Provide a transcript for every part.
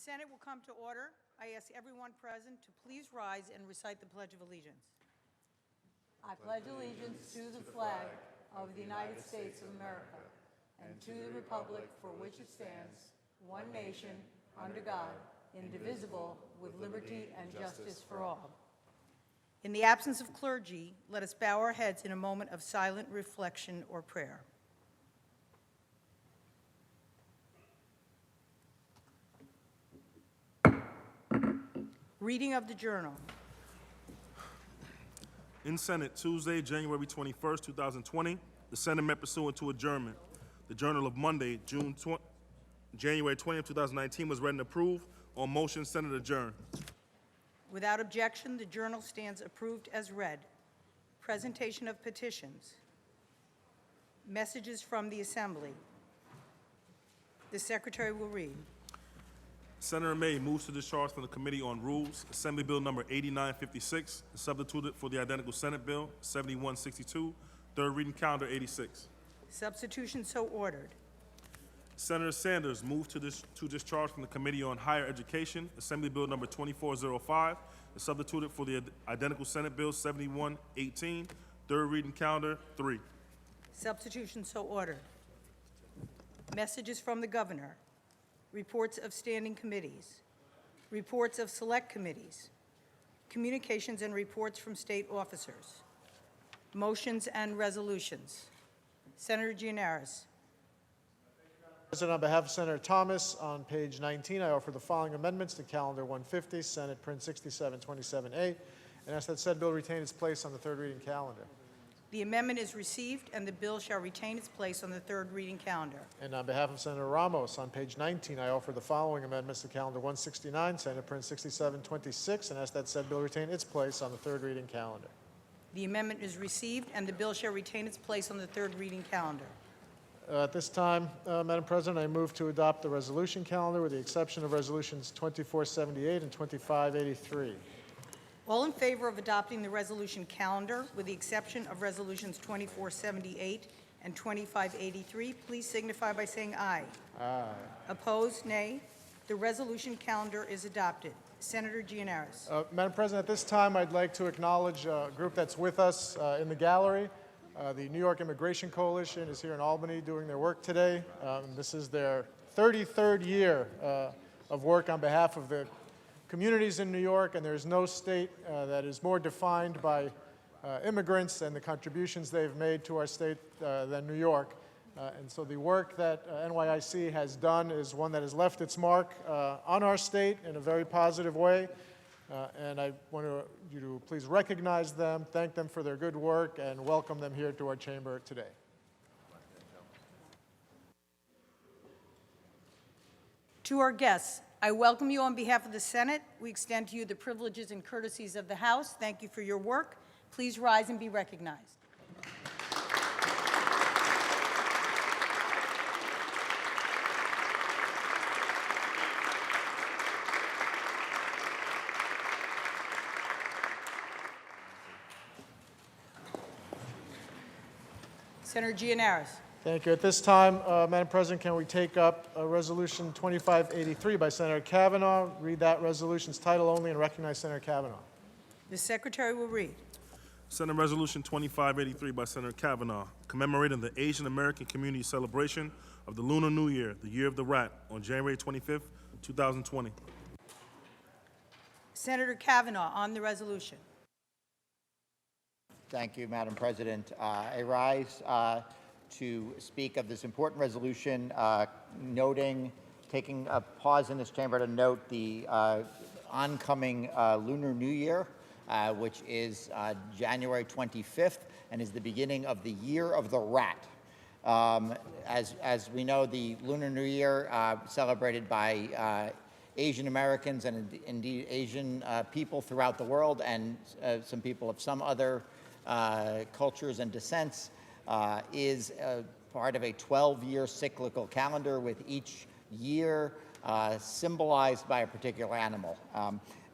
Senate will come to order. I ask everyone present to please rise and recite the Pledge of Allegiance. I pledge allegiance to the flag of the United States of America and to the republic for which it stands, one nation, under God, indivisible, with liberty and justice for all. In the absence of clergy, let us bow our heads in a moment of silent reflection or prayer. Reading of the Journal. In Senate, Tuesday, January 21st, 2020, the Senate met pursuant to adjournment. The Journal of Monday, January 20th, 2019 was read and approved. On motion, Senate adjourned. Without objection, the Journal stands approved as read. Presentation of petitions. Messages from the Assembly. The Secretary will read. Senator May moves to discharge from the Committee on Rules Assembly Bill number 8956, substituted for the identical Senate Bill 7162, third reading calendar 86. Substitution so ordered. Senator Sanders moved to discharge from the Committee on Higher Education Assembly Bill number 2405, substituted for the identical Senate Bill 7118, third reading calendar 3. Substitution so ordered. Messages from the Governor. Reports of standing committees. Reports of select committees. Communications and reports from state officers. Motions and resolutions. Senator Gianaris. President, on behalf of Senator Thomas, on page 19, I offer the following amendments to Calendar 150, Senate Print 6727A, and ask that said bill retain its place on the third reading calendar. The amendment is received, and the bill shall retain its place on the third reading calendar. And on behalf of Senator Ramos, on page 19, I offer the following amendments to Calendar 169, Senate Print 6726, and ask that said bill retain its place on the third reading calendar. The amendment is received, and the bill shall retain its place on the third reading calendar. At this time, Madam President, I move to adopt the resolution calendar with the exception of resolutions 2478 and 2583. All in favor of adopting the resolution calendar, with the exception of resolutions 2478 and 2583, please signify by saying aye. Aye. Opposed, nay. The resolution calendar is adopted. Senator Gianaris. Madam President, at this time, I'd like to acknowledge a group that's with us in the gallery. The New York Immigration Coalition is here in Albany doing their work today. This is their 33rd year of work on behalf of the communities in New York, and there's no state that is more defined by immigrants and the contributions they've made to our state than New York. And so the work that NYIC has done is one that has left its mark on our state in a very positive way. And I want you to please recognize them, thank them for their good work, and welcome them here to our chamber today. To our guests, I welcome you on behalf of the Senate. We extend to you the privileges and courtesies of the House. Thank you for your work. Please rise and be recognized. Senator Gianaris. Thank you. At this time, Madam President, can we take up Resolution 2583 by Senator Kavanaugh? Read that resolution's title only and recognize Senator Kavanaugh. The Secretary will read. Senate Resolution 2583 by Senator Kavanaugh, commemorating the Asian American community celebration of the Lunar New Year, the Year of the Rat, on January 25th, 2020. Senator Kavanaugh on the resolution. Thank you, Madam President. I rise to speak of this important resolution, taking a pause in this chamber to note the oncoming Lunar New Year, which is January 25th and is the beginning of the Year of the Rat. As we know, the Lunar New Year, celebrated by Asian Americans and indeed Asian people throughout the world, and some people of some other cultures and descents, is part of a 12-year cyclical calendar with each year symbolized by a particular animal.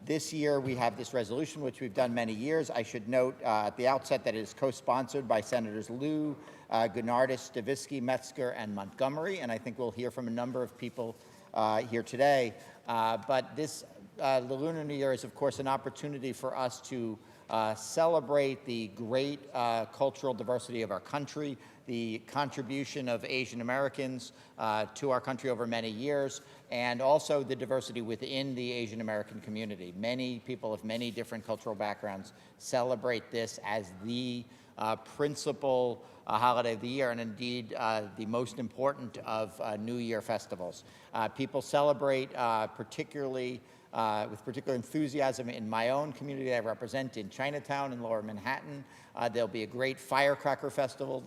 This year we have this resolution, which we've done many years. I should note at the outset that it is co-sponsored by Senators Lieu, Gurnardis, Stavisky, Metzger, and Montgomery, and I think we'll hear from a number of people here today. But this, the Lunar New Year is, of course, an opportunity for us to celebrate the great cultural diversity of our country, the contribution of Asian Americans to our country over many years, and also the diversity within the Asian American community. Many people of many different cultural backgrounds celebrate this as the principal holiday of the year, and indeed the most important of New Year festivals. People celebrate particularly with particular enthusiasm in my own community that I represent in Chinatown in Lower Manhattan. There'll be a great firecracker festival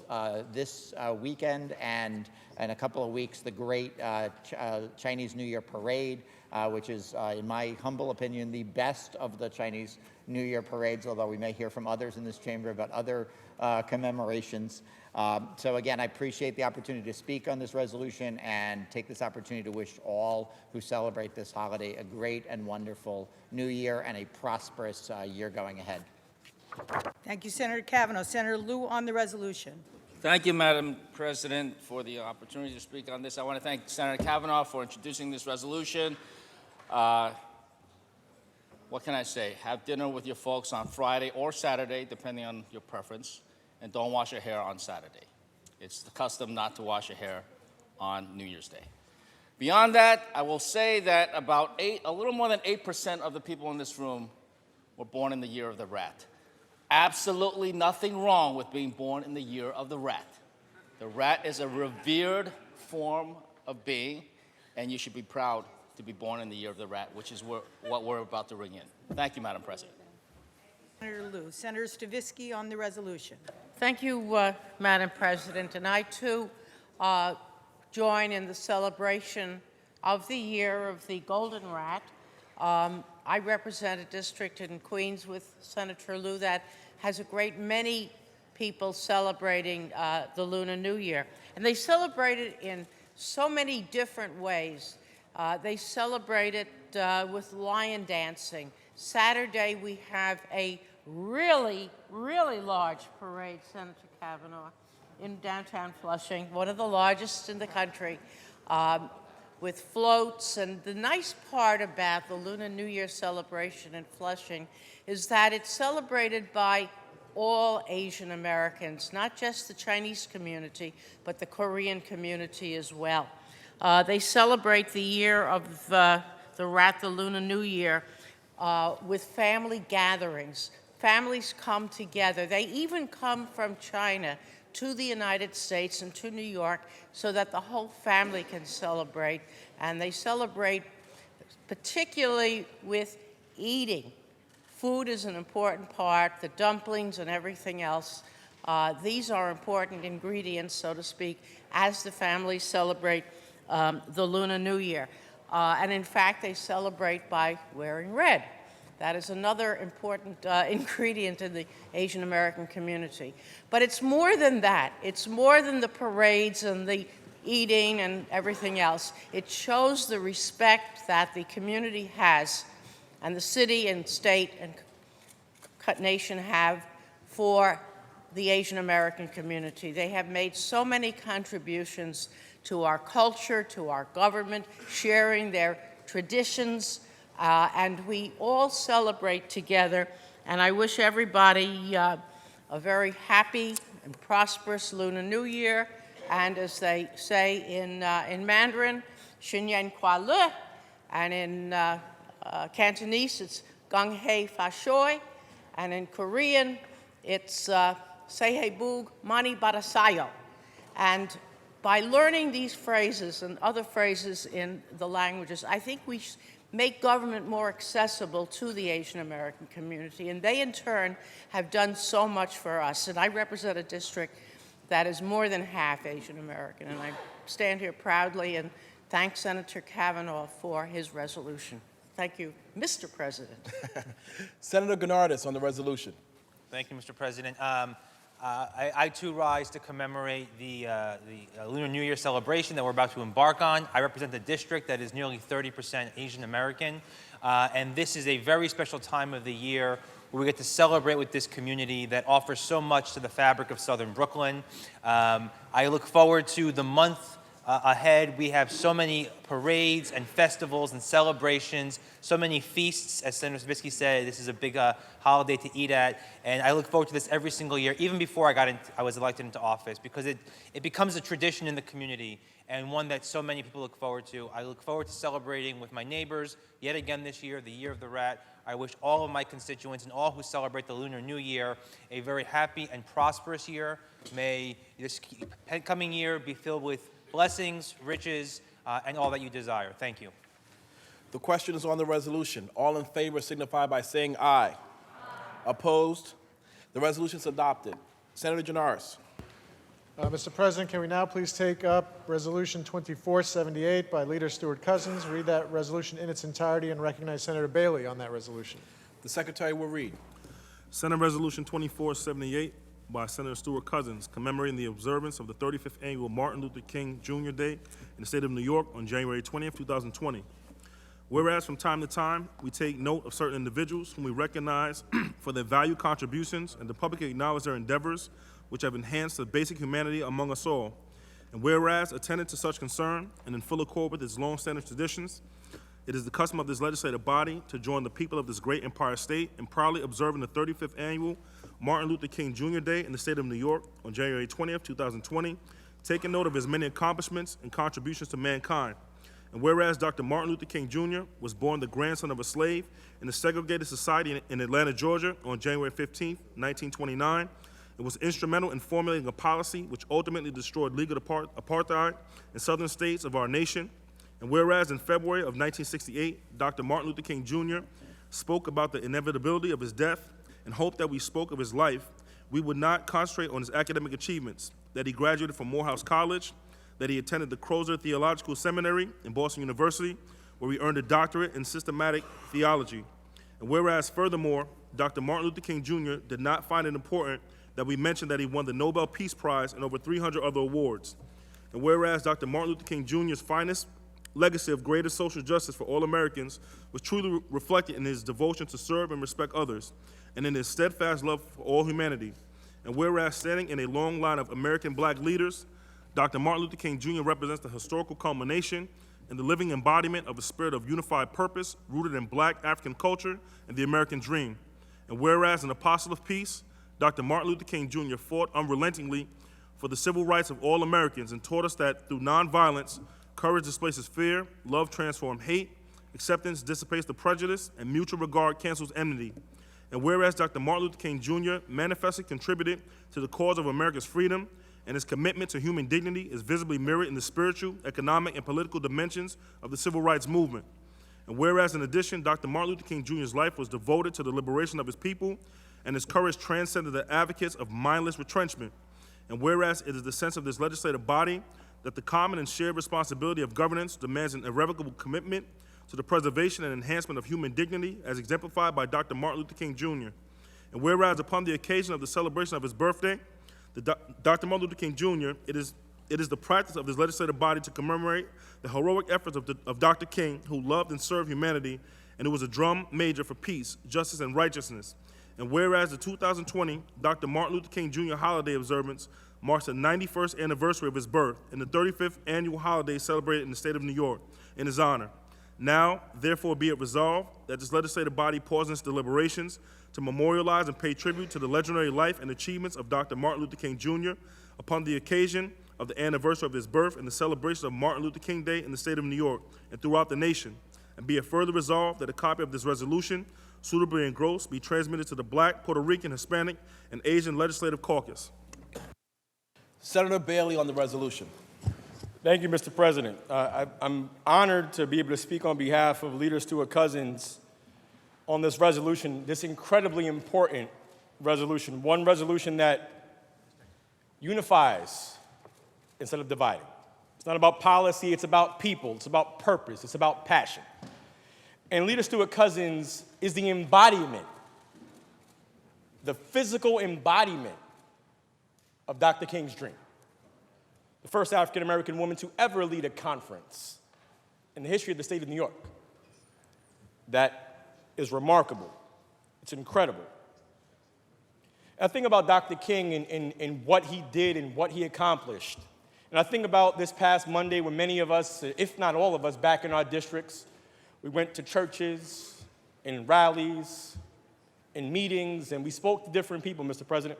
this weekend, and in a couple of weeks, the great Chinese New Year parade, which is, in my humble opinion, the best of the Chinese New Year parades, although we may hear from others in this chamber about other commemorations. So again, I appreciate the opportunity to speak on this resolution and take this opportunity to wish all who celebrate this holiday a great and wonderful New Year and a prosperous year going ahead. Thank you, Senator Kavanaugh. Senator Liu on the resolution. Thank you, Madam President, for the opportunity to speak on this. I want to thank Senator Kavanaugh for introducing this resolution. What can I say? Have dinner with your folks on Friday or Saturday, depending on your preference, and don't wash your hair on Saturday. It's the custom not to wash your hair on New Year's Day. Beyond that, I will say that about a little more than 8% of the people in this room were born in the year of the rat. Absolutely nothing wrong with being born in the year of the rat. The rat is a revered form of being, and you should be proud to be born in the year of the rat, which is what we're about to ring in. Thank you, Madam President. Senator Liu. Senator Stavisky on the resolution. Thank you, Madam President. And I, too, join in the celebration of the year of the golden rat. I represent a district in Queens with Senator Liu that has a great many people celebrating the Lunar New Year. And they celebrate it in so many different ways. They celebrate it with lion dancing. Saturday, we have a really, really large parade, Senator Kavanaugh, in downtown Flushing, one of the largest in the country, with floats. And the nice part about the Lunar New Year celebration in Flushing is that it's celebrated by all Asian Americans, not just the Chinese community, but the Korean community as well. They celebrate the year of the rat, the Lunar New Year, with family gatherings. Families come together. They even come from China to the United States and to New York so that the whole family can celebrate. And they celebrate particularly with eating. Food is an important part, the dumplings and everything else. These are important ingredients, so to speak, as the families celebrate the Lunar New Year. And in fact, they celebrate by wearing red. That is another important ingredient in the Asian American community. But it's more than that. It's more than the parades and the eating and everything else. It shows the respect that the community has, and the city and state and nation have, for the Asian American community. They have made so many contributions to our culture, to our government, sharing their traditions, and we all celebrate together. And I wish everybody a very happy and prosperous Lunar New Year. And as they say in Mandarin, Xin Yan Kwa Le, and in Cantonese, it's Gong Hei Fa Shoi, and in Korean, it's Seihei Bug Mani Badasayo. And by learning these phrases and other phrases in the languages, I think we make government more accessible to the Asian American community, and they in turn have done so much for us. And I represent a district that is more than half Asian American, and I stand here proudly and thank Senator Kavanaugh for his resolution. Thank you, Mr. President. Senator Gennardis on the resolution. Thank you, Mr. President. I too rise to commemorate the Lunar New Year celebration that we're about to embark on. I represent a district that is nearly 30% Asian American, and this is a very special time of the year where we get to celebrate with this community that offers so much to the fabric of Southern Brooklyn. I look forward to the month ahead. We have so many parades and festivals and celebrations, so many feasts. As Senator Stavisky said, this is a big holiday to eat at, and I look forward to this every single year, even before I was elected into office, because it becomes a tradition in the community and one that so many people look forward to. I look forward to celebrating with my neighbors yet again this year, the Year of the Rat. I wish all of my constituents and all who celebrate the Lunar New Year a very happy and prosperous year. May this coming year be filled with blessings, riches, and all that you desire. Thank you. The question is on the resolution. All in favor signify by saying aye. Aye. Opposed? The resolution is adopted. Senator Janaris. Mr. President, can we now please take up Resolution 2478 by Leader Stuart Cousins, read that resolution in its entirety, and recognize Senator Bailey on that resolution. The Secretary will read. Senate Resolution 2478 by Senator Stuart Cousins, commemorating the observance of the 35th annual Martin Luther King Jr. Day in the state of New York on January 20th, 2020. Whereas from time to time, we take note of certain individuals whom we recognize for their valued contributions and to publicly acknowledge their endeavors which have enhanced the basic humanity among us all. And whereas, attendant to such concern and in full accord with its long-standing traditions, it is the custom of this legislative body to join the people of this great Empire State in proudly observing the 35th annual Martin Luther King Jr. Day in the state of New York on January 20th, 2020, taking note of his many accomplishments and contributions to mankind. And whereas Dr. Martin Luther King Jr. was born the grandson of a slave in a segregated society in Atlanta, Georgia on January 15th, 1929, it was instrumental in formulating a policy which ultimately destroyed legal apartheid in southern states of our nation. And whereas in February of 1968, Dr. Martin Luther King Jr. spoke about the inevitability of his death and hoped that we spoke of his life, we would not concentrate on his academic achievements, that he graduated from Morehouse College, that he attended the Crozer Theological Seminary in Boston University, where he earned a doctorate in systematic theology. And whereas, furthermore, Dr. Martin Luther King Jr. did not find it important that we mentioned that he won the Nobel Peace Prize and over 300 other awards. And whereas Dr. Martin Luther King Jr.'s finest legacy of greater social justice for all Americans was truly reflected in his devotion to serve and respect others, and in his steadfast love for all humanity. And whereas standing in a long line of American black leaders, Dr. Martin Luther King Jr. represents the historical culmination and the living embodiment of a spirit of unified purpose rooted in black African culture and the American dream. And whereas an apostle of peace, Dr. Martin Luther King Jr. fought unrelentingly for the civil rights of all Americans and taught us that through nonviolence, courage displaces fear, love transforms hate, acceptance dissipates the prejudice, and mutual regard cancels enmity. And whereas Dr. Martin Luther King Jr. manifestly contributed to the cause of America's freedom, and his commitment to human dignity is visibly mirrored in the spiritual, economic, and political dimensions of the civil rights movement. And whereas, in addition, Dr. Martin Luther King Jr.'s life was devoted to the liberation of his people, and his courage transcended the advocates of mindless retrenchment. And whereas it is the sense of this legislative body that the common and shared responsibility of governance demands an irrevocable commitment to the preservation and enhancement of human dignity as exemplified by Dr. Martin Luther King Jr. And whereas upon the occasion of the celebration of his birthday, Dr. Martin Luther King Jr., it is the practice of this legislative body to commemorate the heroic efforts of Dr. King, who loved and served humanity, and who was a drum major for peace, justice, and righteousness. And whereas the 2020 Dr. Martin Luther King Jr. holiday observance marks the 91st anniversary of his birth and the 35th annual holiday celebrated in the state of New York in his honor. Now, therefore, be it resolved that this legislative body pauses its deliberations to memorialize and pay tribute to the legendary life and achievements of Dr. Martin Luther King Jr. upon the occasion of the anniversary of his birth and the celebration of Martin Luther King Day in the state of New York and throughout the nation. And be it further resolved that a copy of this resolution, suitably engrossed, be transmitted to the Black, Puerto Rican, Hispanic, and Asian Legislative Caucus. Senator Bailey on the resolution. Thank you, Mr. President. I'm honored to be able to speak on behalf of Leader Stuart Cousins on this resolution, this incredibly important resolution, one resolution that unifies instead of dividing. It's not about policy, it's about people, it's about purpose, it's about passion. And Leader Stuart Cousins is the embodiment, the physical embodiment of Dr. King's dream. The first African-American woman to ever lead a conference in the history of the state of New York. That is remarkable. It's incredible. And I think about Dr. King and what he did and what he accomplished. And I think about this past Monday when many of us, if not all of us, back in our districts, we went to churches and rallies and meetings, and we spoke to different people, Mr. President.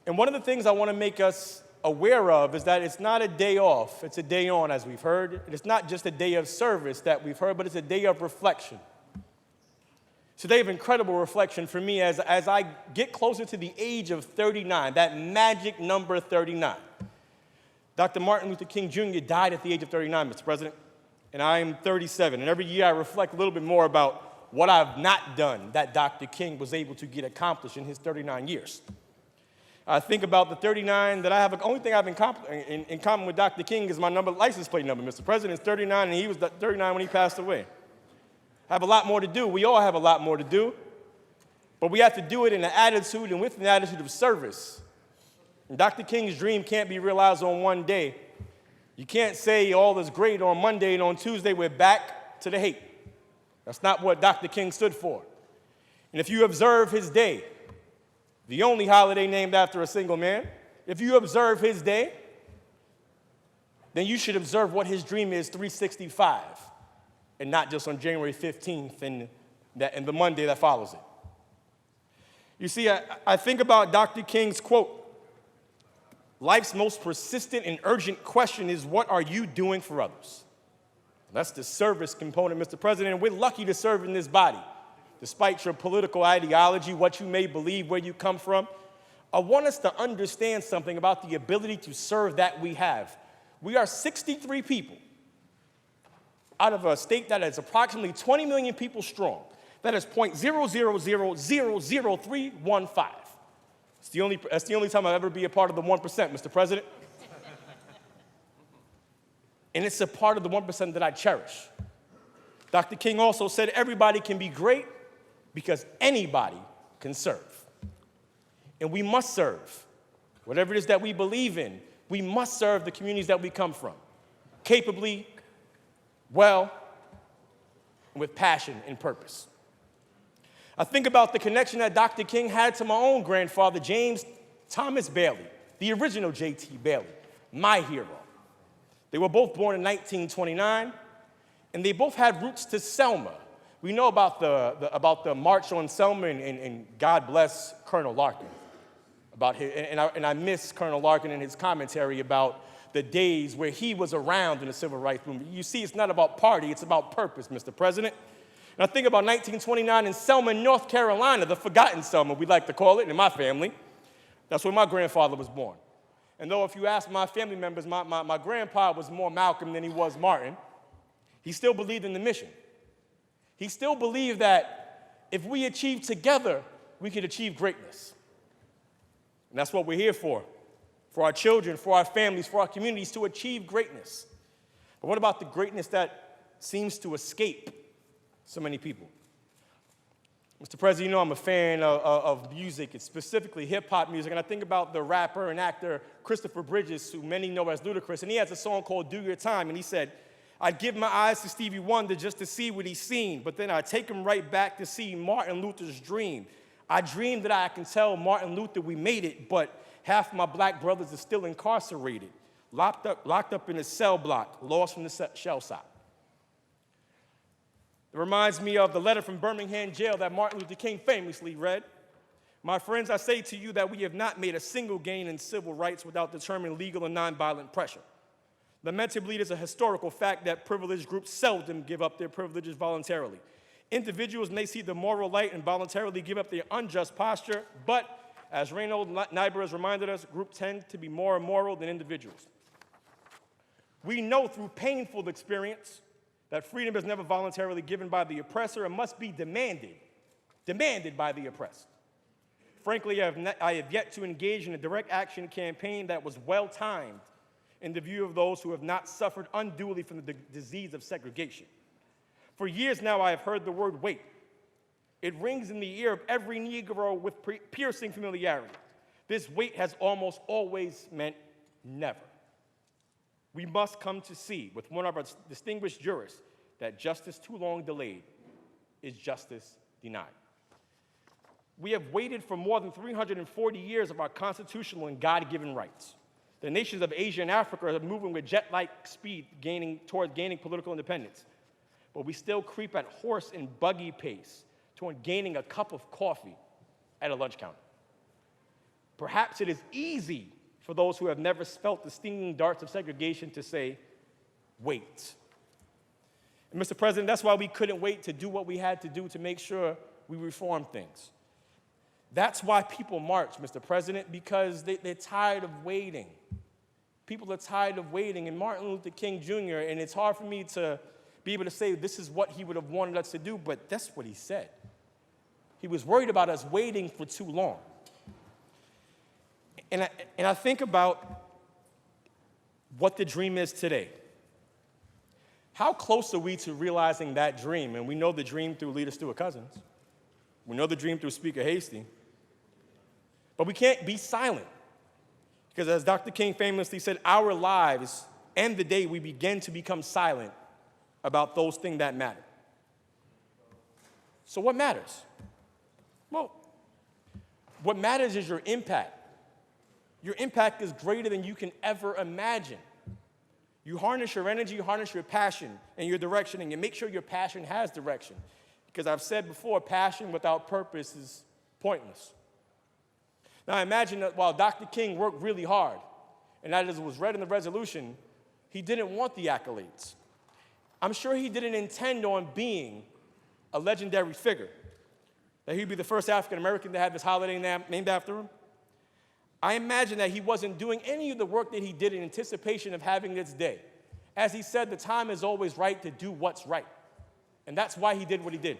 And one of the things I want to make us aware of is that it's not a day off, it's a day on, as we've heard. And it's not just a day of service that we've heard, but it's a day of reflection. It's a day of incredible reflection for me as I get closer to the age of 39, that magic number 39. Dr. Martin Luther King Jr. died at the age of 39, Mr. President, and I am 37. And every year I reflect a little bit more about what I've not done that Dr. King was able to get accomplished in his 39 years. I think about the 39 that I have. The only thing I have in common with Dr. King is my license plate number. Mr. President is 39, and he was 39 when he passed away. I have a lot more to do. We all have a lot more to do. But we have to do it in an attitude and with an attitude of service. And Dr. King's dream can't be realized on one day. You can't say all is great on Monday and on Tuesday we're back to the hate. That's not what Dr. King stood for. And if you observe his day, the only holiday named after a single man, if you observe his day, then you should observe what his dream is 365, and not just on January 15th and the Monday that follows it. You see, I think about Dr. King's quote, life's most persistent and urgent question is, what are you doing for others? That's the service component, Mr. President, and we're lucky to serve in this body. Despite your political ideology, what you may believe, where you come from, I want us to understand something about the ability to serve that we have. We are 63 people out of a state that is approximately 20 million people strong. That is 0.0000315. That's the only time I'll ever be a part of the 1%, Mr. President. And it's a part of the 1% that I cherish. Dr. King also said everybody can be great because anybody can serve. And we must serve. Whatever it is that we believe in, we must serve the communities that we come from, capably, well, and with passion and purpose. I think about the connection that Dr. King had to my own grandfather, James Thomas Bailey, the original J.T. Bailey, my hero. They were both born in 1929, and they both had roots to Selma. We know about the March on Selma, and God bless Colonel Larkin. And I miss Colonel Larkin and his commentary about the days where he was around in the civil rights movement. You see, it's not about party, it's about purpose, Mr. President. And I think about 1929 in Selma, North Carolina, the forgotten Selma, we like to call it, in my family. That's where my grandfather was born. And though if you ask my family members, my grandpa was more Malcolm than he was Martin, he still believed in the mission. He still believed that if we achieve together, we could achieve greatness. And that's what we're here for our children, for our families, for our communities, to achieve greatness. But what about the greatness that seems to escape so many people? Mr. President, you know I'm a fan of music, it's specifically hip-hop music, and I think about the rapper and actor Christopher Bridges, who many know as Ludacris, and he has a song called Do Your Time, and he said, I'd give my eyes to Stevie Wonder just to see what he's seen, but then I'd take him right back to see Martin Luther's dream. I dreamed that I can tell Martin Luther we made it, but half my black brothers are still incarcerated, locked up in a cell block, lost from the shell shock. It reminds me of the letter from Birmingham jail that Martin Luther King famously read. My friends, I say to you that we have not made a single gain in civil rights without determined legal and nonviolent pressure. Lamentably, it is a historical fact that privileged groups seldom give up their privileges voluntarily. Individuals may see the moral light and voluntarily give up their unjust posture, but as Reynold Niebuhr has reminded us, groups tend to be more immoral than individuals. We know through painful experience that freedom is never voluntarily given by the oppressor and must be demanded by the oppressed. Frankly, I have yet to engage in a direct action campaign that was well-timed in the view of those who have not suffered unduly from the disease of segregation. For years now, I have heard the word wait. It rings in the ear of every Negro with piercing familiarity. This wait has almost always meant never. We must come to see, with one of our distinguished jurists, that justice too long delayed is justice denied. We have waited for more than 340 years of our constitutional and God-given rights. The nations of Asia and Africa are moving with jet-like speed toward gaining political independence. But we still creep at horse and buggy pace toward gaining a cup of coffee at a lunch counter. Perhaps it is easy for those who have never felt the stinging darts of segregation to say, wait. And Mr. President, that's why we couldn't wait to do what we had to do to make sure we reform things. That's why people march, Mr. President, because they're tired of waiting. People are tired of waiting, and Martin Luther King Jr., and it's hard for me to be able to say this is what he would have wanted us to do, but that's what he said. He was worried about us waiting for too long. And I think about what the dream is today. How close are we to realizing that dream? And we know the dream through Leader Stewart Cousins. We know the dream through Speaker Hasty. But we can't be silent. Because as Dr. King famously said, our lives end the day we begin to become silent about those things that matter. So what matters? Well, what matters is your impact. Your impact is greater than you can ever imagine. You harness your energy, you harness your passion and your direction, and you make sure your passion has direction. Because I've said before, passion without purpose is pointless. Now imagine that while Dr. King worked really hard, and as was read in the resolution, he didn't want the accolades. I'm sure he didn't intend on being a legendary figure, that he'd be the first African American to have this holiday named after him. I imagine that he wasn't doing any of the work that he did in anticipation of having this day. As he said, the time is always right to do what's right. And that's why he did what he did.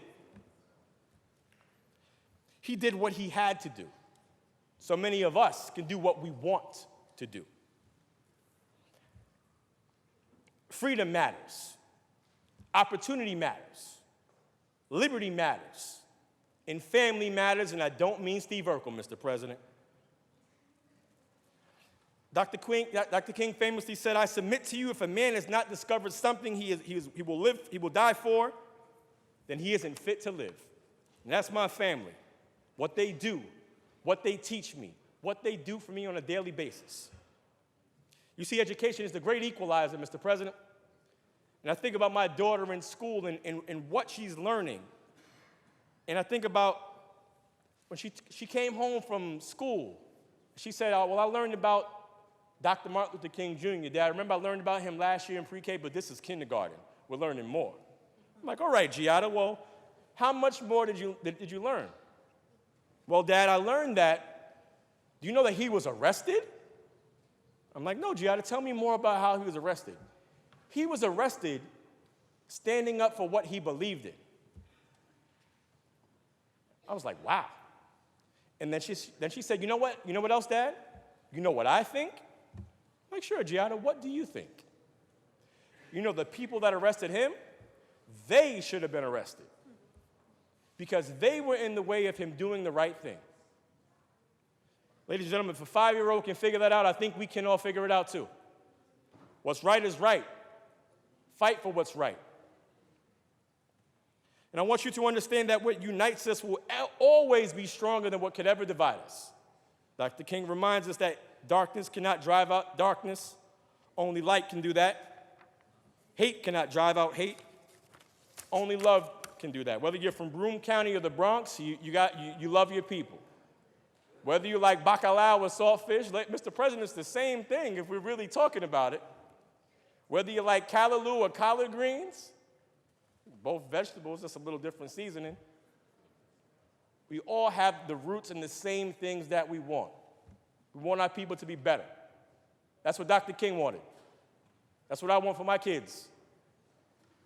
He did what he had to do. So many of us can do what we want to do. Freedom matters. Opportunity matters. Liberty matters. And family matters, and I don't mean Steve Urkel, Mr. President. Dr. King famously said, I submit to you, if a man has not discovered something he will die for, then he isn't fit to live. And that's my family. What they do, what they teach me, what they do for me on a daily basis. You see, education is the great equalizer, Mr. President. And I think about my daughter in school and what she's learning. And I think about when she came home from school, she said, well, I learned about Dr. Martin Luther King Jr. Dad, I remember I learned about him last year in pre-K, but this is kindergarten. We're learning more. I'm like, all right, Giada, well, how much more did you learn? Well, Dad, I learned that, do you know that he was arrested? I'm like, no, Giada, tell me more about how he was arrested. He was arrested standing up for what he believed in. I was like, wow. And then she said, you know what? You know what else, Dad? You know what I think? I'm like, sure, Giada, what do you think? You know, the people that arrested him, they should have been arrested because they were in the way of him doing the right thing. Ladies and gentlemen, if a 5-year-old can figure that out, I think we can all figure it out too. What's right is right. Fight for what's right. And I want you to understand that what unites us will always be stronger than what could ever divide us. Dr. King reminds us that darkness cannot drive out darkness. Only light can do that. Hate cannot drive out hate. Only love can do that. Whether you're from Broome County or the Bronx, you love your people. Whether you like bacalao or saltfish, Mr. President, it's the same thing if we're really talking about it. Whether you like callaloo or collard greens, both vegetables, just a little different seasoning. We all have the roots in the same things that we want. We want our people to be better. That's what Dr. King wanted. That's what I want for my kids.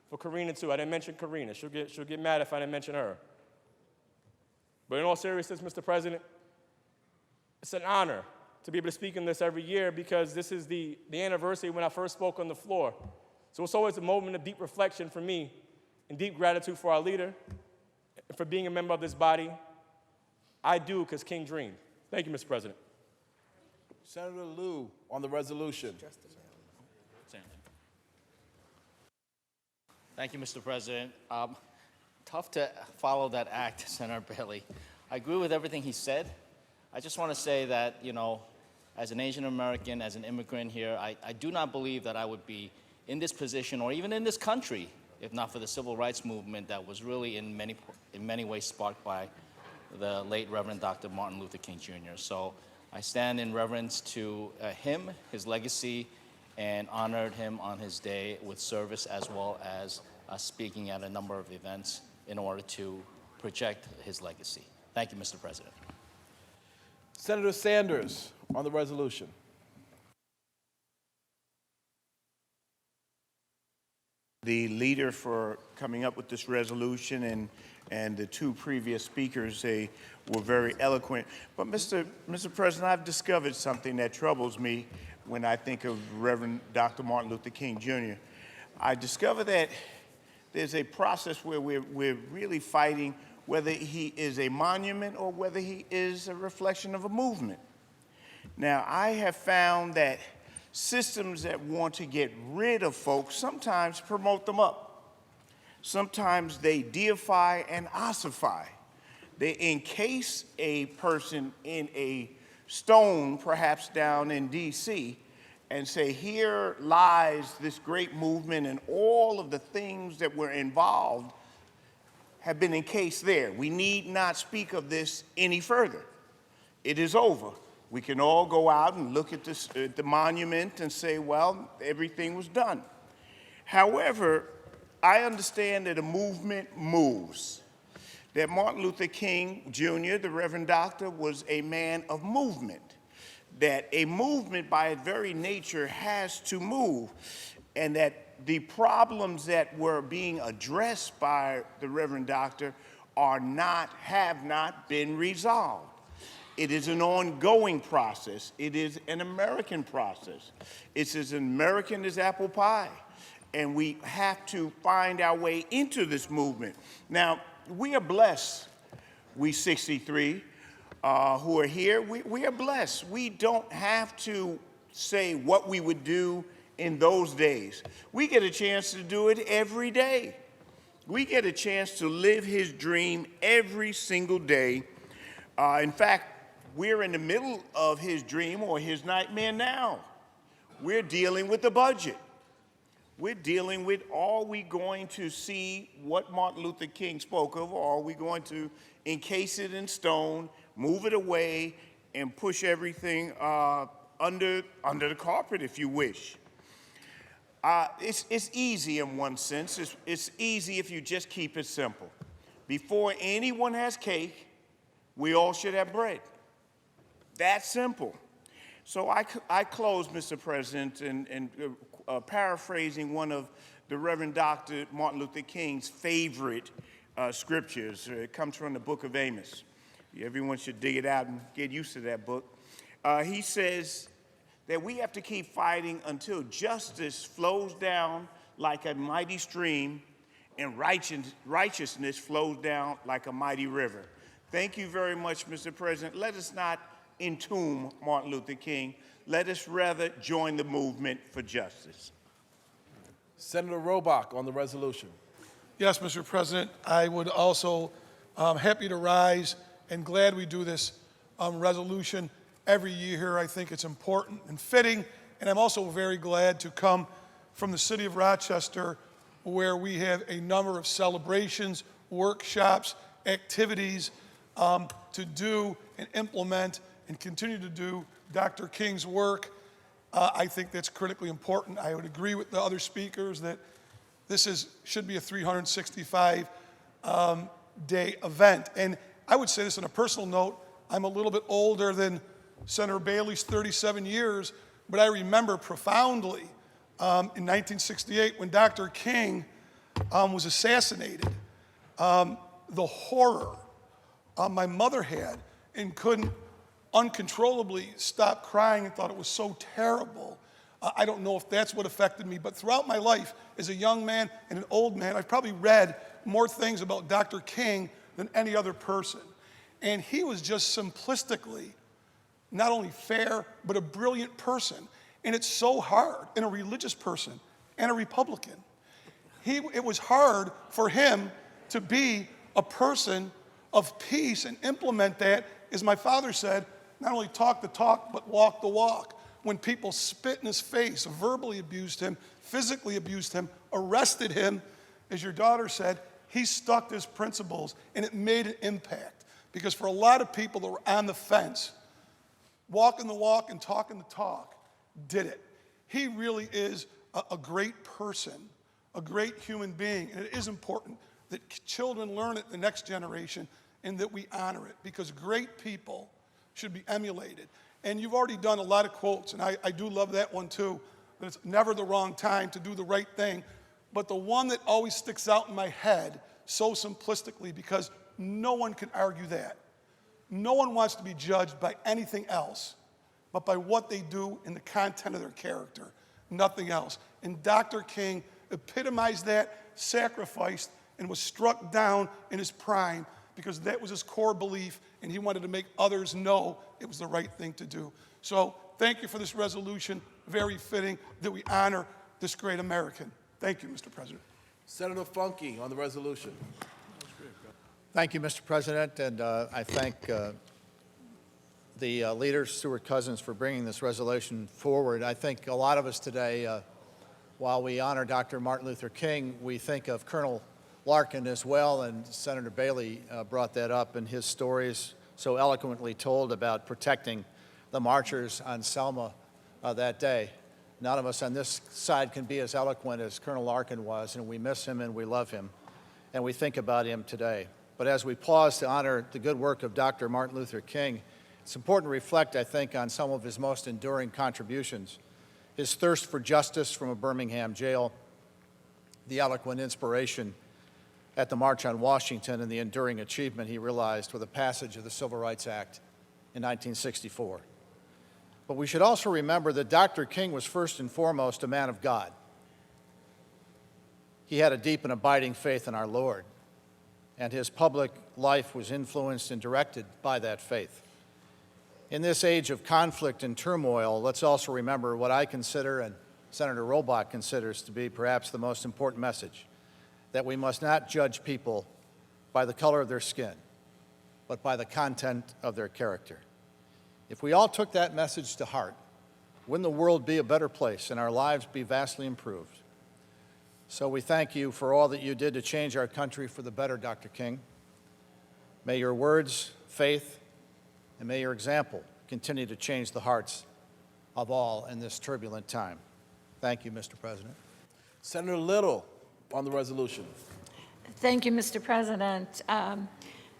For Karina, too. I didn't mention Karina. She'll get mad if I didn't mention her. But in all seriousness, Mr. President, it's an honor to be able to speak on this every year because this is the anniversary when I first spoke on the floor. So it's always a moment of deep reflection for me and deep gratitude for our leader and for being a member of this body. I do because King dreamed. Thank you, Mr. President. Senator Lieu on the resolution. Thank you, Mr. President. Tough to follow that act, Senator Bailey. I agree with everything he said. I just want to say that, as an Asian American, as an immigrant here, I do not believe that I would be in this position or even in this country if not for the civil rights movement that was really in many ways sparked by the late Reverend Dr. Martin Luther King Jr. So I stand in reverence to him, his legacy, and honored him on his day with service as well as speaking at a number of events in order to project his legacy. Thank you, Mr. President. Senator Sanders on the resolution. The leader for coming up with this resolution and the two previous speakers, they were very eloquent. But Mr. President, I've discovered something that troubles me when I think of Reverend Dr. Martin Luther King Jr. I discover that there's a process where we're really fighting whether he is a monument or whether he is a reflection of a movement. Now, I have found that systems that want to get rid of folks sometimes promote them up. Sometimes they deify and ossify. They encase a person in a stone, perhaps down in D.C., and say, here lies this great movement, and all of the things that were involved have been encased there. We need not speak of this any further. It is over. We can all go out and look at the monument and say, well, everything was done. However, I understand that a movement moves, that Martin Luther King Jr., the Reverend Doctor, was a man of movement, that a movement by its very nature has to move, and that the problems that were being addressed by the Reverend Doctor have not been resolved. It is an ongoing process. It is an American process. It's as American as apple pie. And we have to find our way into this movement. Now, we are blessed, we 63 who are here, we are blessed. We don't have to say what we would do in those days. We get a chance to do it every day. We get a chance to live his dream every single day. In fact, we're in the middle of his dream or his nightmare now. We're dealing with the budget. We're dealing with, are we going to see what Martin Luther King spoke of, or are we going to encase it in stone, move it away, and push everything under the carpet, if you wish? It's easy in one sense. It's easy if you just keep it simple. Before anyone has cake, we all should have bread. That's simple. So I close, Mr. President, and paraphrasing one of the Reverend Dr. Martin Luther King's favorite scriptures. It comes from the book of Amos. Everyone should dig it out and get used to that book. He says that we have to keep fighting until justice flows down like a mighty stream and righteousness flows down like a mighty river. Thank you very much, Mr. President. Let us not entomb Martin Luther King. Let us rather join the movement for justice. Senator Robach on the resolution. Yes, Mr. President, I would also happy to rise and glad we do this resolution every year here. I think it's important and fitting, and I'm also very glad to come from the city of Rochester, where we have a number of celebrations, workshops, activities to do and implement and continue to do Dr. King's work. I think that's critically important. I would agree with the other speakers that this should be a 365-day event. And I would say this on a personal note. I'm a little bit older than Senator Bailey's 37 years, but I remember profoundly in 1968 when Dr. King was assassinated, the horror my mother had and couldn't uncontrollably stop crying and thought it was so terrible. I don't know if that's what affected me, but throughout my life as a young man and an old man, I've probably read more things about Dr. King than any other person. And he was just simplistically not only fair, but a brilliant person. And it's so hard in a religious person and a Republican. It was hard for him to be a person of peace and implement that, as my father said, not only talk the talk, but walk the walk. When people spit in his face, verbally abused him, physically abused him, arrested him, as your daughter said, he stuck to his principles, and it made an impact. Because for a lot of people that were on the fence, walking the walk and talking the talk did it. He really is a great person, a great human being, and it is important that children learn it, the next generation, and that we honor it, because great people should be emulated. And you've already done a lot of quotes, and I do love that one too, that it's never the wrong time to do the right thing. But the one that always sticks out in my head so simplistically, because no one can argue that. No one wants to be judged by anything else but by what they do in the content of their character, nothing else. And Dr. King epitomized that, sacrificed, and was struck down in his prime because that was his core belief, and he wanted to make others know it was the right thing to do. So thank you for this resolution. Very fitting that we honor this great American. Thank you, Mr. President. Senator Funke on the resolution. Thank you, Mr. President, and I thank the leader, Stuart Cousins, for bringing this resolution forward. I think a lot of us today, while we honor Dr. Martin Luther King, we think of Colonel Larkin as well, and Senator Bailey brought that up in his stories so eloquently told about protecting the marchers on Selma that day. None of us on this side can be as eloquent as Colonel Larkin was, and we miss him and we love him, and we think about him today. But as we pause to honor the good work of Dr. Martin Luther King, it's important to reflect, I think, on some of his most enduring contributions. His thirst for justice from a Birmingham jail, the eloquent inspiration at the March on Washington, and the enduring achievement he realized with the passage of the Civil Rights Act in 1964. But we should also remember that Dr. King was first and foremost a man of God. He had a deep and abiding faith in our Lord, and his public life was influenced and directed by that faith. In this age of conflict and turmoil, let's also remember what I consider and Senator Robach considers to be perhaps the most important message, that we must not judge people by the color of their skin, but by the content of their character. If we all took that message to heart, wouldn't the world be a better place and our lives be vastly improved? So we thank you for all that you did to change our country for the better, Dr. King. May your words, faith, and may your example continue to change the hearts of all in this turbulent time. Thank you, Mr. President. Senator Little on the resolution. Thank you, Mr. President.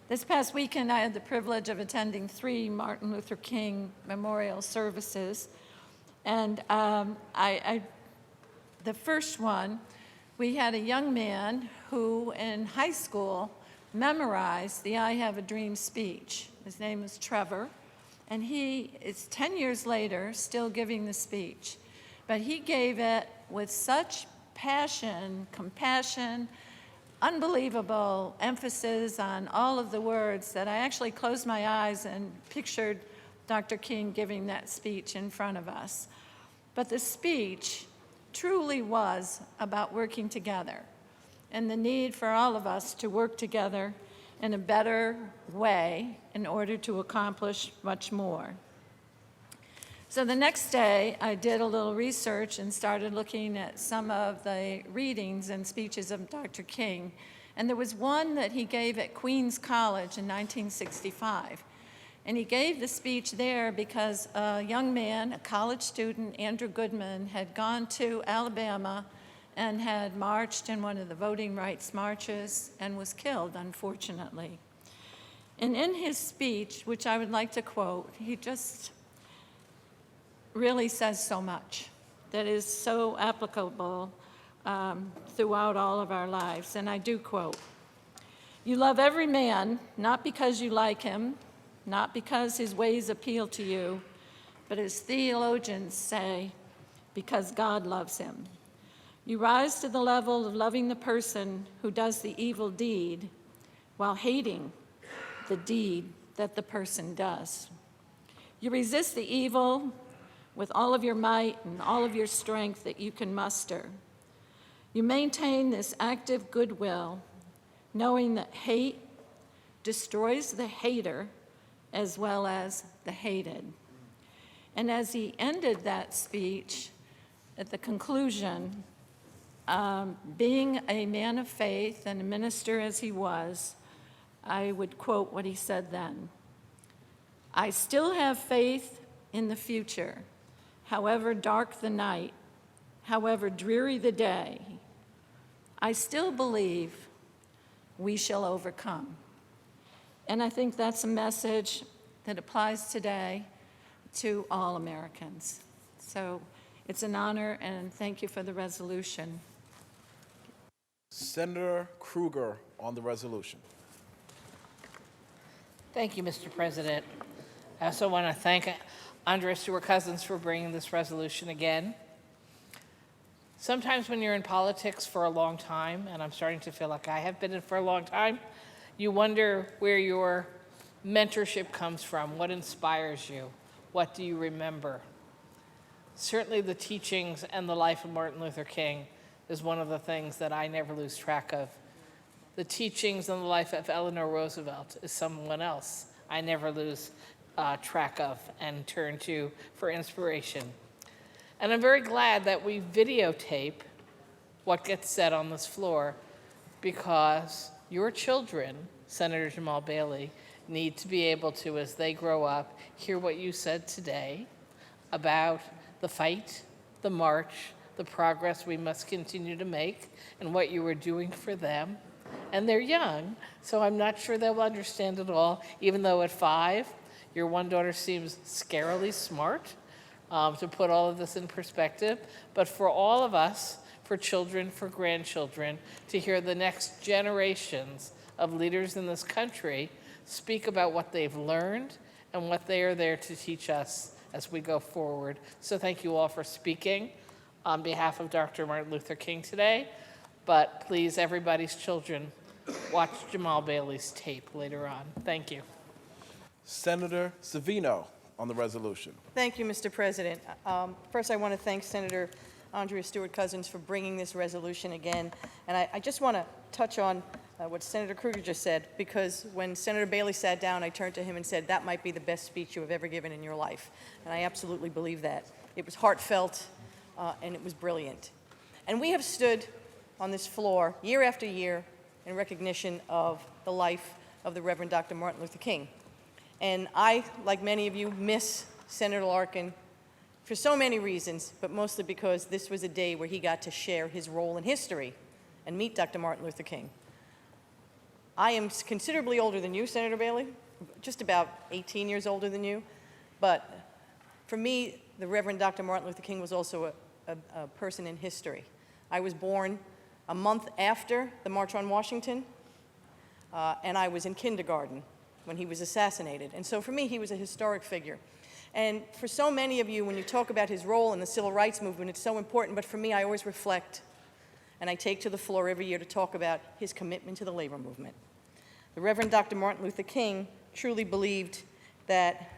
This past weekend, I had the privilege of attending 3 Martin Luther King memorial services. And the first one, we had a young man who in high school memorized the I Have a Dream speech. His name was Trevor, and he is 10 years later still giving the speech. But he gave it with such passion, compassion, unbelievable emphasis on all of the words that I actually closed my eyes and pictured Dr. King giving that speech in front of us. But the speech truly was about working together and the need for all of us to work together in a better way in order to accomplish much more. So the next day, I did a little research and started looking at some of the readings and speeches of Dr. King. And there was one that he gave at Queens College in 1965. And he gave the speech there because a young man, a college student, Andrew Goodman, had gone to Alabama and had marched in one of the voting rights marches and was killed, unfortunately. And in his speech, which I would like to quote, he just really says so much that is so applicable throughout all of our lives. And I do quote, "You love every man, not because you like him, not because his ways appeal to you, but as theologians say, because God loves him. You rise to the level of loving the person who does the evil deed while hating the deed that the person does. You resist the evil with all of your might and all of your strength that you can muster. You maintain this active goodwill, knowing that hate destroys the hater as well as the hated. And as he ended that speech, at the conclusion, being a man of faith and a minister as he was, I would quote what he said then. "I still have faith in the future, however dark the night, however dreary the day. I still believe we shall overcome." And I think that's a message that applies today to all Americans. So it's an honor, and thank you for the resolution. Senator Krueger on the resolution. Thank you, Mr. President. I also want to thank Andrea Stewart-Cousins for bringing this resolution again. Sometimes when you're in politics for a long time, and I'm starting to feel like I have been in for a long time, you wonder where your mentorship comes from, what inspires you, what do you remember? Certainly the teachings and the life of Martin Luther King is one of the things that I never lose track of. The teachings and the life of Eleanor Roosevelt is someone else I never lose track of and turn to for inspiration. And I'm very glad that we videotape what gets said on this floor, because your children, Senator Jamal Bailey, need to be able to, as they grow up, hear what you said today about the fight, the march, the progress we must continue to make, and what you were doing for them. And they're young, so I'm not sure they'll understand it all, even though at 5, your one daughter seems scarily smart, to put all of this in perspective. But for all of us, for children, for grandchildren, to hear the next generations of leaders in this country speak about what they've learned and what they are there to teach us as we go forward. So thank you all for speaking on behalf of Dr. Martin Luther King today. But please, everybody's children, watch Jamal Bailey's tape later on. Thank you. Senator Savino on the resolution. Thank you, Mr. President. First, I want to thank Senator Andrea Stewart-Cousins for bringing this resolution again. And I just want to touch on what Senator Krueger just said, because when Senator Bailey sat down, I turned to him and said, "That might be the best speech you have ever given in your life." And I absolutely believe that. It was heartfelt, and it was brilliant. And we have stood on this floor year after year in recognition of the life of the Reverend Dr. Martin Luther King. And I, like many of you, miss Senator Larkin for so many reasons, but mostly because this was a day where he got to share his role in history and meet Dr. Martin Luther King. I am considerably older than you, Senator Bailey, just about 18 years older than you, but for me, the Reverend Dr. Martin Luther King was also a person in history. I was born a month after the March on Washington, and I was in kindergarten when he was assassinated. And so for me, he was a historic figure. And for so many of you, when you talk about his role in the civil rights movement, it's so important. But for me, I always reflect, and I take to the floor every year to talk about his commitment to the labor movement. The Reverend Dr. Martin Luther King truly believed that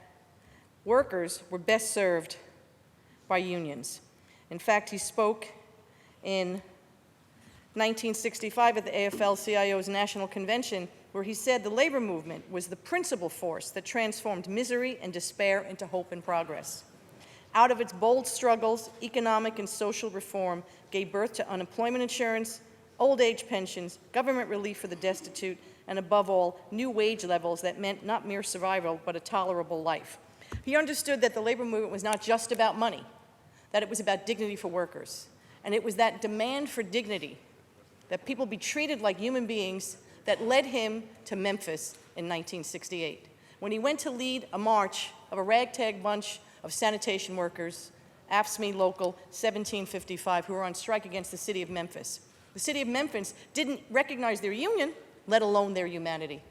workers were best served by unions. In fact, he spoke in 1965 at the AFL-CIO's National Convention, where he said the labor movement was the principal force that transformed misery and despair into hope and progress. Out of its bold struggles, economic and social reform gave birth to unemployment insurance, old age pensions, government relief for the destitute, and above all, new wage levels that meant not mere survival, but a tolerable life. He understood that the labor movement was not just about money, that it was about dignity for workers. And it was that demand for dignity, that people be treated like human beings, that led him to Memphis in 1968, when he went to lead a march of a ragtag bunch of sanitation workers, AFSCME Local 1755, who were on strike against the city of Memphis. The city of Memphis didn't recognize their union, let alone their humanity.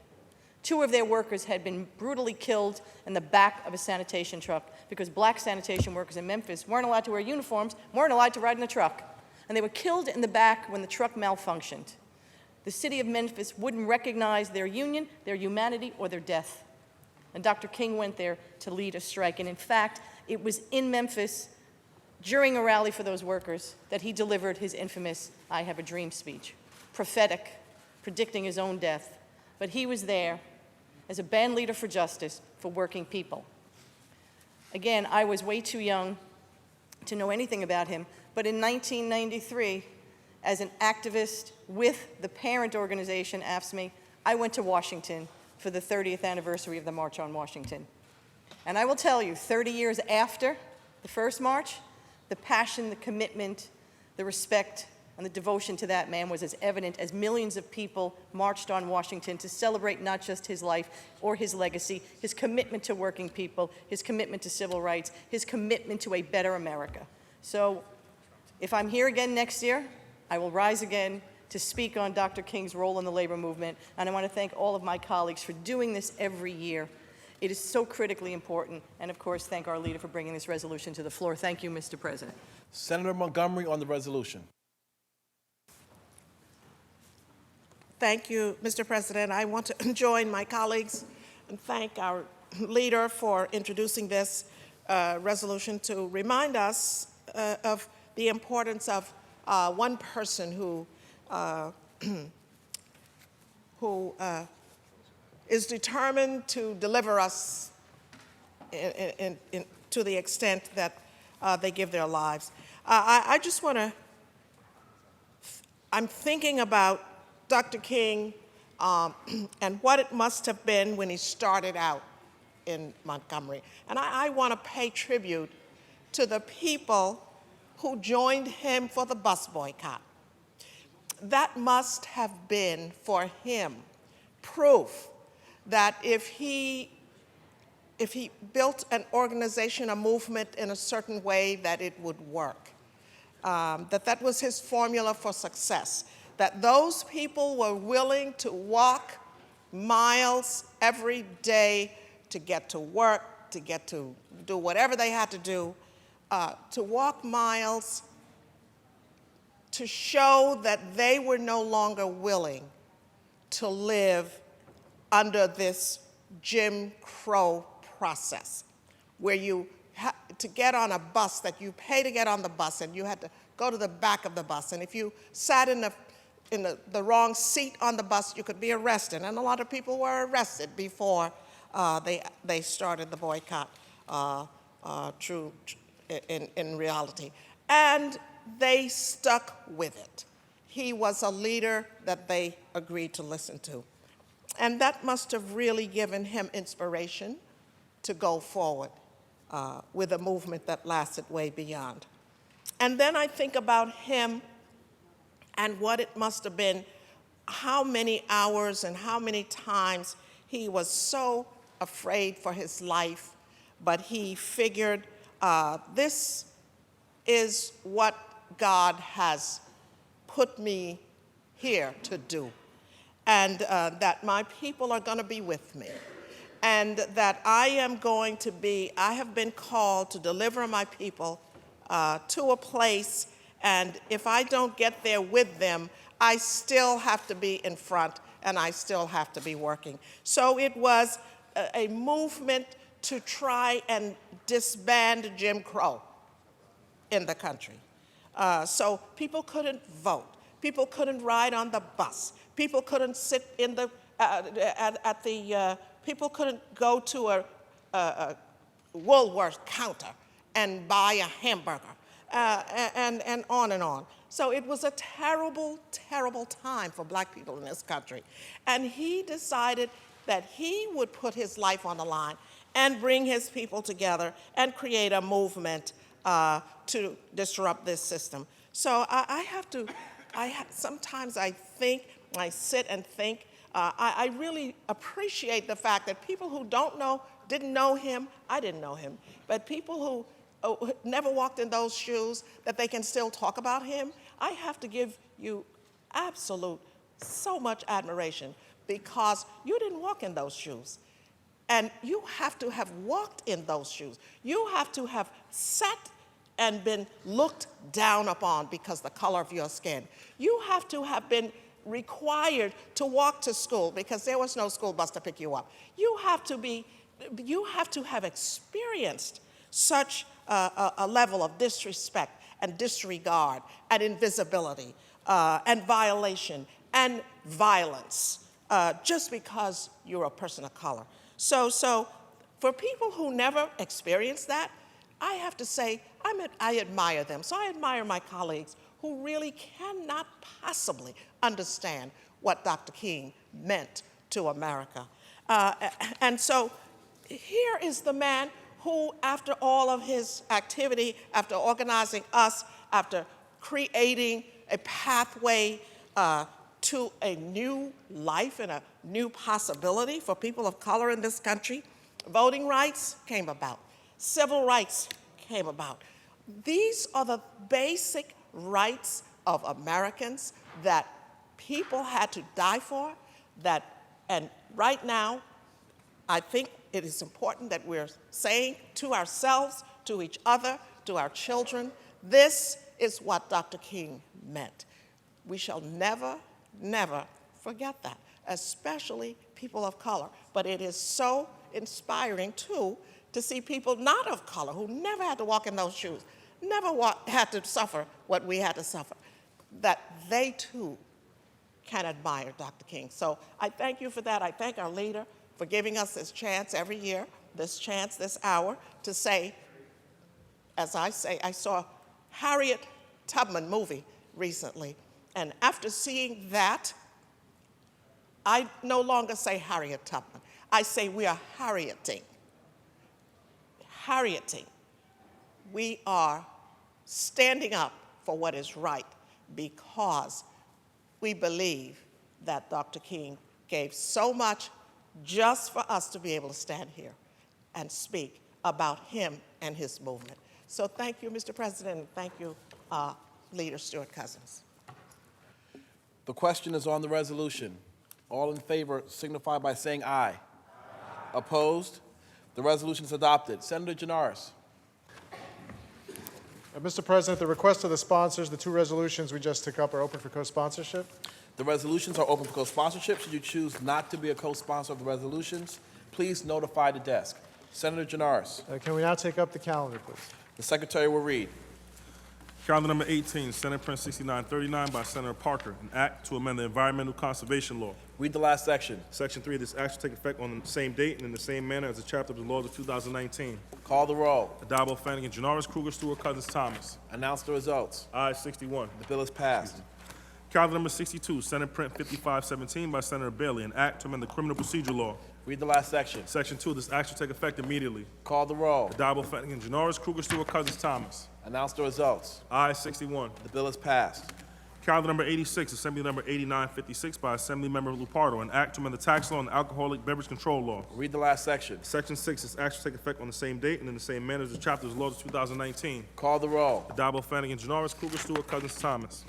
2 of their workers had been brutally killed in the back of a sanitation truck because black sanitation workers in Memphis weren't allowed to wear uniforms, weren't allowed to ride in the truck. And they were killed in the back when the truck malfunctioned. The city of Memphis wouldn't recognize their union, their humanity, or their death. And Dr. King went there to lead a strike. And in fact, it was in Memphis, during a rally for those workers, that he delivered his infamous "I Have a Dream" speech, prophetic, predicting his own death. But he was there, as a band leader for justice for working people. Again, I was way too young to know anything about him, but in 1993, as an activist with the parent organization, AFSCME, I went to Washington for the 30th anniversary of the March on Washington. And I will tell you, 30 years after the first march, the passion, the commitment, the respect, and the devotion to that man was as evident as millions of people marched on Washington to celebrate not just his life or his legacy, his commitment to working people, his commitment to civil rights, his commitment to a better America. So if I'm here again next year, I will rise again to speak on Dr. King's role in the labor movement, and I want to thank all of my colleagues for doing this every year. It is so critically important, and of course, thank our leader for bringing this resolution to the floor. Thank you, Mr. President. Senator Montgomery on the resolution. Thank you, Mr. President. I want to join my colleagues and thank our leader for introducing this resolution to remind us of the importance of one person who is determined to deliver us to the extent that they give their lives. I just want to, I'm thinking about Dr. King and what it must have been when he started out in Montgomery. And I want to pay tribute to the people who joined him for the bus boycott. That must have been for him proof that if he built an organization, a movement in a certain way, that it would work. That was his formula for success. That those people were willing to walk miles every day to get to work, to get to do whatever they had to do, to walk miles to show that they were no longer willing to live under this Jim Crow process, where you to get on a bus that you pay to get on the bus, and you had to go to the back of the bus, and if you sat in the wrong seat on the bus, you could be arrested. And a lot of people were arrested before they started the boycott in reality. And they stuck with it. He was a leader that they agreed to listen to. And that must have really given him inspiration to go forward with a movement that lasted way beyond. And then I think about him and what it must have been, how many hours and how many times he was so afraid for his life, but he figured this is what God has put me here to do, and that my people are going to be with me, and that I have been called to deliver my people to a place, and if I don't get there with them, I still have to be in front, and I still have to be working. So it was a movement to try and disband Jim Crow in the country. So people couldn't vote. People couldn't ride on the bus. People couldn't sit in people couldn't go to a Woolworth counter and buy a hamburger, and on and on. So it was a terrible, terrible time for black people in this country. And he decided that he would put his life on the line and bring his people together and create a movement to disrupt this system. So sometimes I think, I sit and think, I really appreciate the fact that people who didn't know him, I didn't know him, but people who never walked in those shoes, that they can still talk about him. I have to give you so much admiration, because you didn't walk in those shoes. And you have to have walked in those shoes. You have to have sat and been looked down upon because of the color of your skin. You have to have been required to walk to school because there was no school bus to pick you up. You have to have experienced such a level of disrespect and disregard and invisibility and violation and violence just because you're a person of color. So for people who never experienced that, I have to say I admire them. So I admire my colleagues who really cannot possibly understand what Dr. King meant to America. And so here is the man who, after all of his activity, after organizing us, after creating a pathway to a new life and a new possibility for people of color in this country, voting rights came about, civil rights came about. These are the basic rights of Americans that people had to die for, and right now, I think it is important that we're saying to ourselves, to each other, to our children, this is what Dr. King meant. We shall never, never forget that, especially people of color. But it is so inspiring, too, to see people not of color who never had to walk in those shoes, never had to suffer what we had to suffer, that they, too, can admire Dr. King. So I thank you for that. I thank our leader for giving us this chance every year, this chance, this hour, to say, as I say, I saw Harriet Tubman movie recently, and after seeing that, I no longer say Harriet Tubman. I say we are Harrieting. Harrieting. We are standing up for what is right because we believe that Dr. King gave so much just for us to be able to stand here and speak about him and his movement. So thank you, Mr. President, and thank you, Leader Stewart Cousins. The question is on the resolution. All in favor signify by saying aye. Opposed? The resolution is adopted. Senator Janaris. Mr. President, at the request of the sponsors, the two resolutions we just took up are open for co-sponsorship. The resolutions are open for co-sponsorship. Should you choose not to be a co-sponsor of the resolutions, please notify the desk. Senator Janaris. Can we now take up the calendar, please? The Secretary will read. Calendar number 18, Senate Print 6939 by Senator Parker, an act to amend the Environmental Conservation Law. Read the last section. Section 3 of this act shall take effect on the same date and in the same manner as the chapter of the laws of 2019. Call the roll. Addabbo, Flanagan, Janoris, Kruger, Stewart, Cousins, Thomas. Announce the results. Ayes 61. The bill is passed. Calendar number 62, Senate Print 5517 by Senator Bailey, an act to amend the Criminal Procedure Law. Read the last section. Section 2 of this act shall take effect immediately. Call the roll. Addabbo, Flanagan, Janoris, Kruger, Stewart, Cousins, Thomas. Announce the results. Ayes 61. The bill is passed. Calendar number 86, Assembly number 8956 by Assemblymember Lupardo, an act to amend the tax law and the Alcoholic Beverage Control Law. Read the last section. Section 6, this act shall take effect on the same date and in the same manner as the chapter of the laws of 2019. Call the roll. Addabbo, Flanagan, Janoris, Kruger, Stewart, Cousins, Thomas.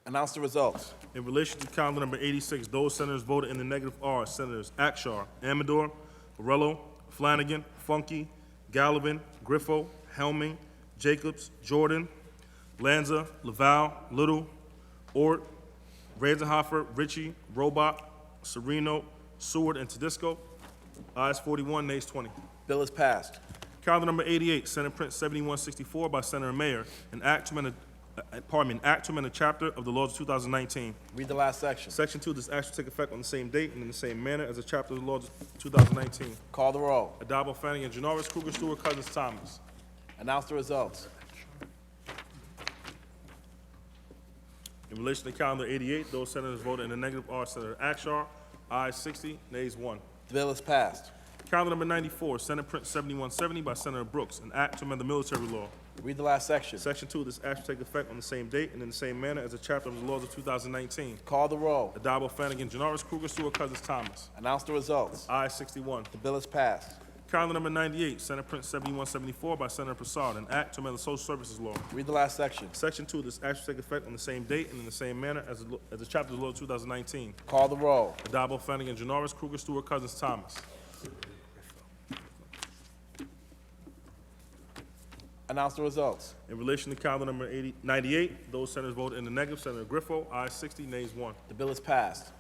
Announce the results. In relation to calendar number 86, those senators voted in the negative are Senators Akshar, Amador, Borrello, Flanagan, Funky, Gallivan, Griffo, Helming, Jacobs, Jordan, Lanza, Laval, Little, Ort, Ranzenhofer, Ritchie, Robach, Sereno, Seward, and Tedisco. Ayes 41, nays 20. Bill is passed. Calendar number 88, Senate Print 7164 by Senator Mayer, an act to amend a chapter of the laws of 2019. Read the last section. Section 2, this act will take effect on the same date and in the same manner as the chapter of the laws of 2019. Call the roll. Addabbo, Flanagan, Janoris, Kruger, Stewart, Cousins, Thomas. Announce the results. In relation to calendar 88, those senators voted in the negative are Senator Akshar, ayes 60, nays 1. The bill is passed. Calendar number 94, Senate Print 7170 by Senator Brooks, an act to amend the military law. Read the last section. Section 2, this act shall take effect on the same date and in the same manner as a chapter of the laws of 2019. Call the roll. Addabbo, Flanagan, Janoris, Kruger, Stewart, Cousins, Thomas. Announce the results. Ayes 61. The bill is passed. Calendar number 98, Senate Print 7174 by Senator Prasad, an act to amend the social services law. Read the last section. Section 2, this act shall take effect on the same date and in the same manner as the chapter of the law of 2019. Call the roll. Addabbo, Flanagan, Janoris, Kruger, Stewart, Cousins, Thomas. Announce the results. In relation to calendar number 98, those senators voted in the negative. Senator Griffo, ayes 60, nays 1. The bill is passed.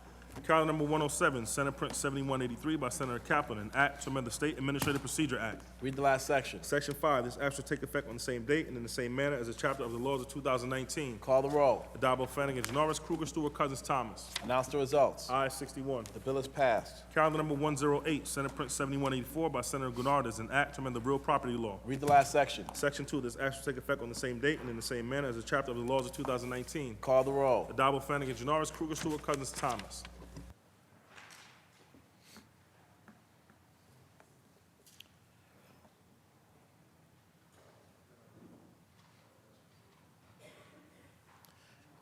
Calendar number 107, Senate Print 7183 by Senator Kaplan, an act to amend the State Administrative Procedure Act. Read the last section. Section 5, this act shall take effect on the same date and in the same manner as a chapter of the laws of 2019. Call the roll. Addabbo, Flanagan, Janoris, Kruger, Stewart, Cousins, Thomas. Announce the results. Ayes 61. The bill is passed. Calendar number 108, Senate Print 7184 by Senator Gurnardez, an act to amend the real property law. Read the last section. Section 2, this act shall take effect on the same date and in the same manner as a chapter of the laws of 2019. Call the roll. Addabbo, Flanagan, Janoris, Kruger, Stewart, Cousins, Thomas.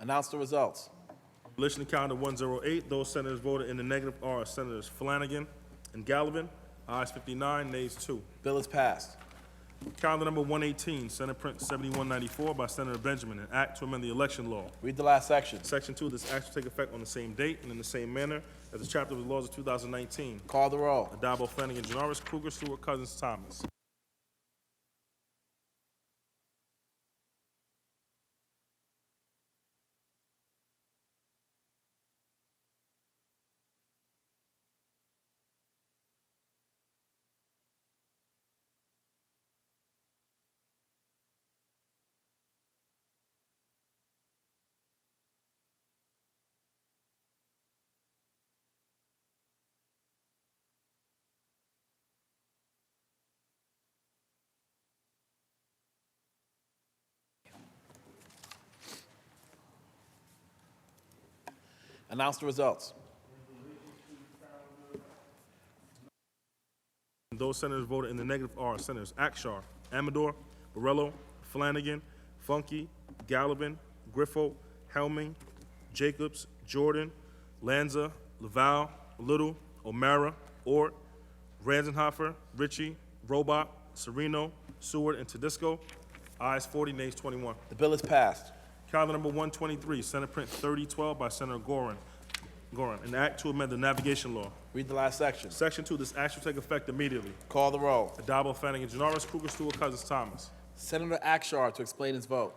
Announce the results. In relation to calendar 108, those senators voted in the negative are Senators Flanagan and Gallivan, ayes 59, nays 2. Bill is passed. Calendar number 118, Senate Print 7194 by Senator Benjamin, an act to amend the election law. Read the last section. Section 2, this act shall take effect on the same date and in the same manner as the chapter of the laws of 2019. Call the roll. Addabbo, Flanagan, Janoris, Kruger, Stewart, Cousins, Thomas. Announce the results. Those senators voted in the negative are Senators Akshar, Amador, Borrello, Flanagan, Funky, Gallivan, Griffo, Helming, Jacobs, Jordan, Lanza, Laval, Little, O'Mara, Ort, Ranzenhofer, Ritchie, Robot, Sereno, Seward, and Tedisco. Ayes 40, nays 21. The bill is passed. Calendar number 123, Senate Print 3012 by Senator Gorin, an act to amend the navigation law. Read the last section. Section 2, this act shall take effect immediately. Call the roll. Addabbo, Flanagan, Janoris, Kruger, Stewart, Cousins, Thomas. Senator Akshar to explain his vote.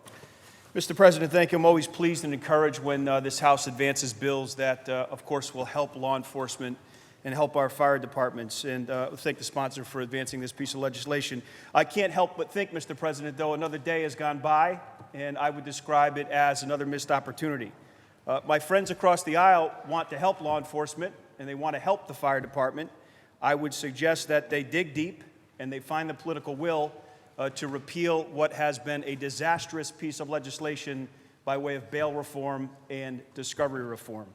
Mr. President, thank you. I'm always pleased and encouraged when this House advances bills that, of course, will help law enforcement and help our fire departments. And thank the sponsor for advancing this piece of legislation. I can't help but think, Mr. President, though, another day has gone by, and I would describe it as another missed opportunity. My friends across the aisle want to help law enforcement, and they want to help the fire department. I would suggest that they dig deep and they find the political will to repeal what has been a disastrous piece of legislation by way of bail reform and discovery reform.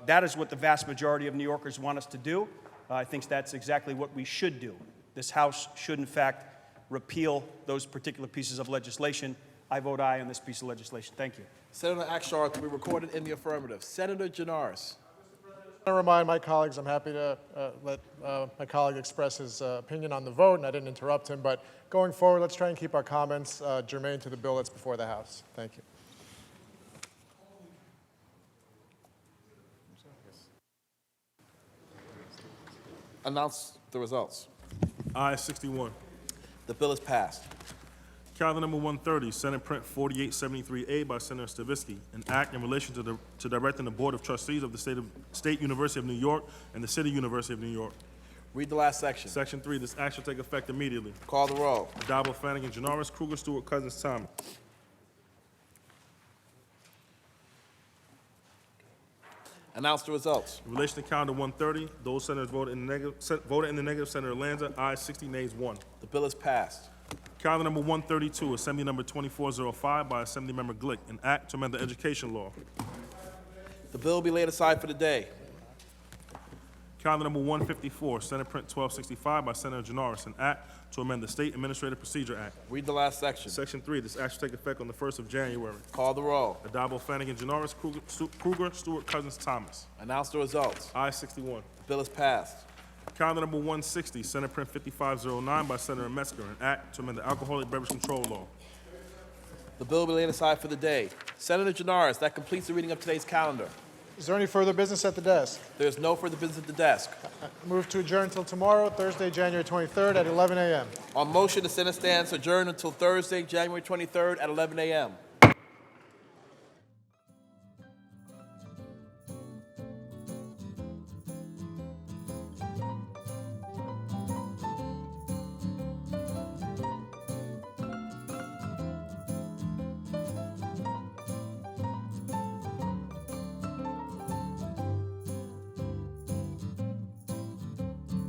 That is what the vast majority of New Yorkers want us to do. I think that's exactly what we should do. This House should, in fact, repeal those particular pieces of legislation. I vote aye on this piece of legislation. Thank you. Senator Akshar to be recorded in the affirmative. Senator Janoris. I want to remind my colleagues, I'm happy to let my colleague express his opinion on the vote, and I didn't interrupt him, but going forward, let's try and keep our comments germane to the bill that's before the House. Thank you. Announce the results. Ayes 61. The bill is passed. Calendar number 130, Senate Print 4873A by Senator Stavisky, an act in relation to directing the Board of Trustees of the State University of New York and the City University of New York. Read the last section. Section 3, this act shall take effect immediately. Call the roll. Addabbo, Flanagan, Janoris, Kruger, Stewart, Cousins, Thomas. Announce the results. In relation to calendar 130, those senators voted in the negative, Senator Lanza, ayes 60, nays 1. The bill is passed. Calendar number 132, Assembly number 2405 by Assemblymember Glick, an act to amend the education law. The bill will be laid aside for the day. Calendar number 154, Senate Print 1265 by Senator Janoris, an act to amend the State Administrative Procedure Act. Read the last section. Section 3, this act shall take effect on the 1st of January. Call the roll. Addabbo, Flanagan, Janoris, Kruger, Stewart, Cousins, Thomas. Announce the results. Ayes 61. The bill is passed. Calendar number 160, Senate Print 5509 by Senator Metzger, an act to amend the Alcoholic Beverage Control Law. The bill will be laid aside for the day. Senator Janoris, that completes the reading of today's calendar. Is there any further business at the desk? There is no further business at the desk. Move to adjourn until tomorrow, Thursday, January 23rd at 11 a.m. On motion, the Senate stands adjourned until Thursday, January 23rd at 11 a.m.